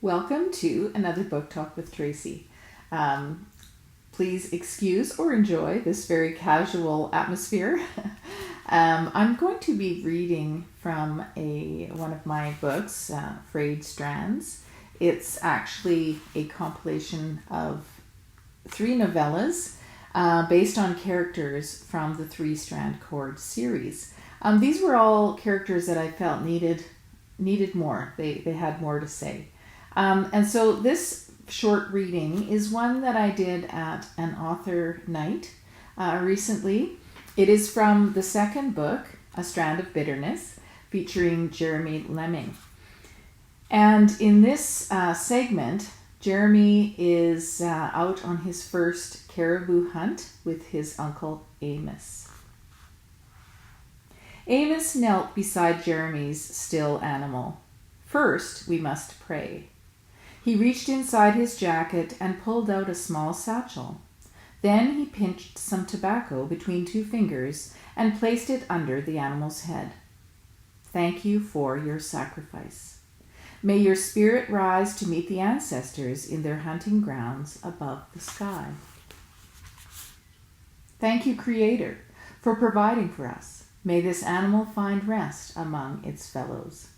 Welcome to another Book Talk with Tracy. Please excuse or enjoy this very casual atmosphere. I'm going to be reading from one of my books, Frayed Strands. It's actually a compilation of 3 novellas based on characters from the Three Strand Cord series. These were all characters that I felt needed more. They had more to say. And so this short reading is one that I did at an author night recently. It is from the second book, A Strand of Bitterness, featuring Jeremy Leming. And in this segment, Jeremy is out on his first caribou hunt with his uncle Amoss. Amoss knelt beside Jeremy's still animal. First, we must pray. He reached inside his jacket and pulled out a small satchel. Then he pinched some tobacco between 2 fingers and placed it under the animal's head. Thank you for your sacrifice. May your spirit rise to meet the ancestors in their hunting grounds above the sky. Thank you, Creator, for providing for us. May this animal find rest among its fellows.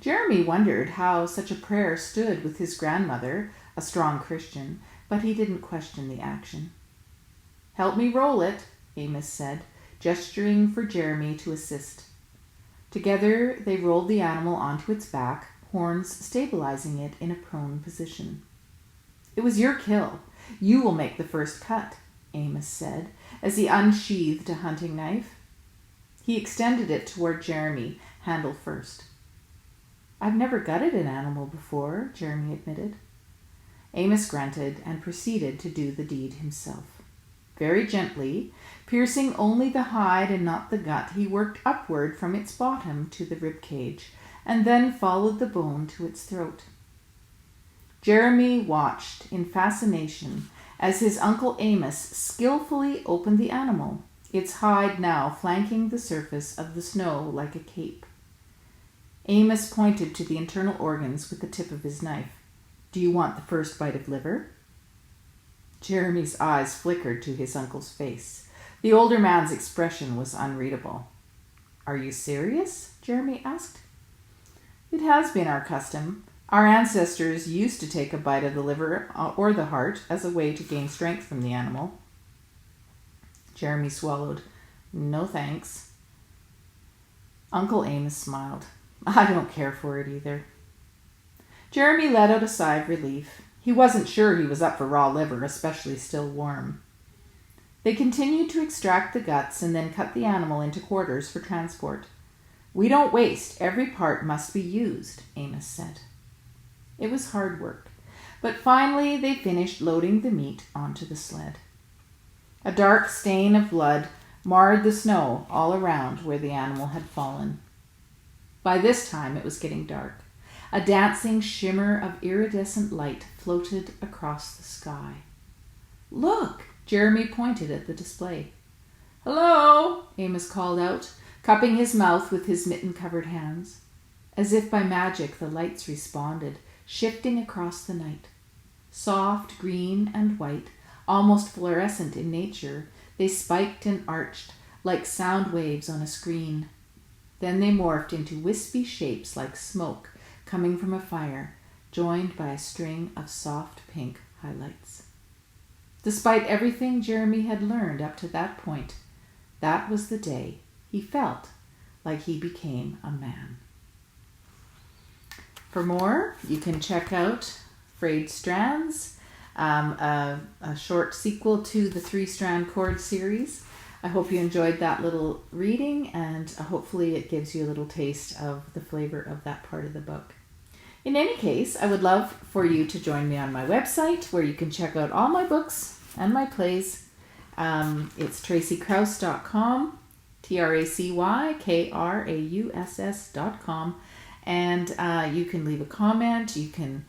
Jeremy wondered how such a prayer stood with his grandmother, a strong Christian, but he didn't question the action. Help me roll it, Amoss said, gesturing for Jeremy to assist. Together they rolled the animal onto its back, horns stabilizing it in a prone position. It was your kill. You will make the first cut, Amoss said, as he unsheathed a hunting knife. He extended it toward Jeremy, handle first. I've never gutted an animal before, Jeremy admitted. Amoss grunted and proceeded to do the deed himself. Very gently, piercing only the hide and not the gut, he worked upward from its bottom to the rib cage, and then followed the bone to its throat. Jeremy watched in fascination as his uncle Amoss skillfully opened the animal, its hide now flanking the surface of the snow like a cape. Amoss pointed to the internal organs with the tip of his knife. Do you want the first bite of liver? Jeremy's eyes flickered to his uncle's face. The older man's expression was unreadable. Are you serious? Jeremy asked. It has been our custom. Our ancestors used to take a bite of the liver or the heart as a way to gain strength from the animal. Jeremy swallowed. No thanks. Uncle Amoss smiled. I don't care for it either. Jeremy let out a sigh of relief. He wasn't sure he was up for raw liver, especially still warm. They continued to extract the guts and then cut the animal into quarters for transport. We don't waste. Every part must be used, Amoss said. It was hard work, but finally they finished loading the meat onto the sled. A dark stain of blood marred the snow all around where the animal had fallen. By this time it was getting dark. A dancing shimmer of iridescent light floated across the sky. Look! Jeremy pointed at the display. Hello! Amoss called out, cupping his mouth with his mitten-covered hands. As if by magic, the lights responded, shifting across the night. Soft green and white, almost fluorescent in nature, they spiked and arched like sound waves on a screen. Then they morphed into wispy shapes like smoke coming from a fire, joined by a string of soft pink highlights. Despite everything Jeremy had learned up to that point, that was the day he felt like he became a man. For more, you can check out Frayed Strands, a short sequel to the Three Strand Cord series. I hope you enjoyed that little reading, and hopefully it gives you a little taste of the flavor of that part of the book. In any case, I would love for you to join me on my website where you can check out all my books and my plays. It's tracykraus.com, TracyKrauss.com, and you can leave a comment, you can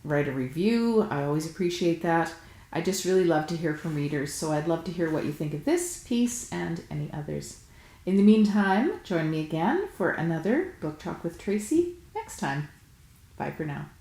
write a review. I always appreciate that. I just really love to hear from readers, so I'd love to hear what you think of this piece and any others. In the meantime, join me again for another Book Talk with Tracy next time. Bye for now.